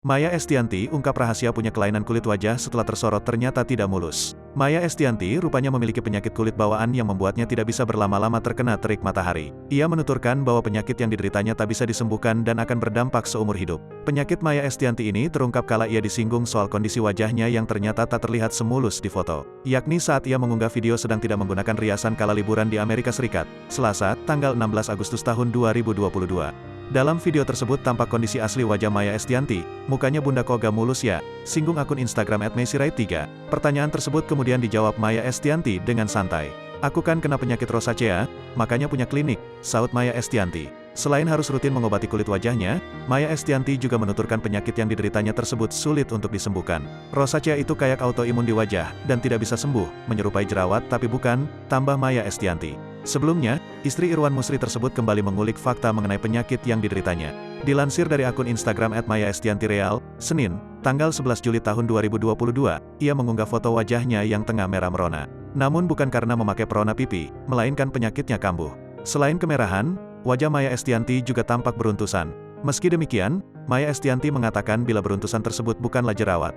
Maya Estianty ungkap rahasia punya kelainan kulit wajah setelah tersorot ternyata tidak mulus. Maya Estianty rupanya memiliki penyakit kulit bawaan yang membuatnya tidak bisa berlama-lama terkena terik matahari. Ia menuturkan bahwa penyakit yang dideritanya tak bisa disembuhkan dan akan berdampak seumur hidup. Penyakit Maya Estianty ini terungkap kala ia disinggung soal kondisi wajahnya yang ternyata tak terlihat semulus di foto. Yakni saat ia mengunggah video sedang tidak menggunakan riasan kala liburan di Amerika Serikat, Selasa, tanggal 16 Agustus tahun 2022. Dalam video tersebut tampak kondisi asli wajah Maya Estianty, mukanya bunda koga mulus ya, singgung akun Instagram @messyright3. Pertanyaan tersebut kemudian dijawab Maya Estianty dengan santai. Aku kan kena penyakit rosacea, makanya punya klinik, saut Maya Estianty. Selain harus rutin mengobati kulit wajahnya, Maya Estianty juga menuturkan penyakit yang dideritanya tersebut sulit untuk disembuhkan. Rosacea itu kayak autoimun di wajah, dan tidak bisa sembuh, menyerupai jerawat tapi bukan, tambah Maya Estianty. Sebelumnya, istri Irwan Musri tersebut kembali mengulik fakta mengenai penyakit yang dideritanya. Dilansir dari akun Instagram @mayaestiantyreal, Senin, tanggal 11 Juli tahun 2022, ia mengunggah foto wajahnya yang tengah merah merona. Namun bukan karena memakai perona pipi, melainkan penyakitnya kambuh. Selain kemerahan, wajah Maya Estianty juga tampak beruntusan. Meski demikian, Maya Estianty mengatakan bila beruntusan tersebut bukanlah jerawat.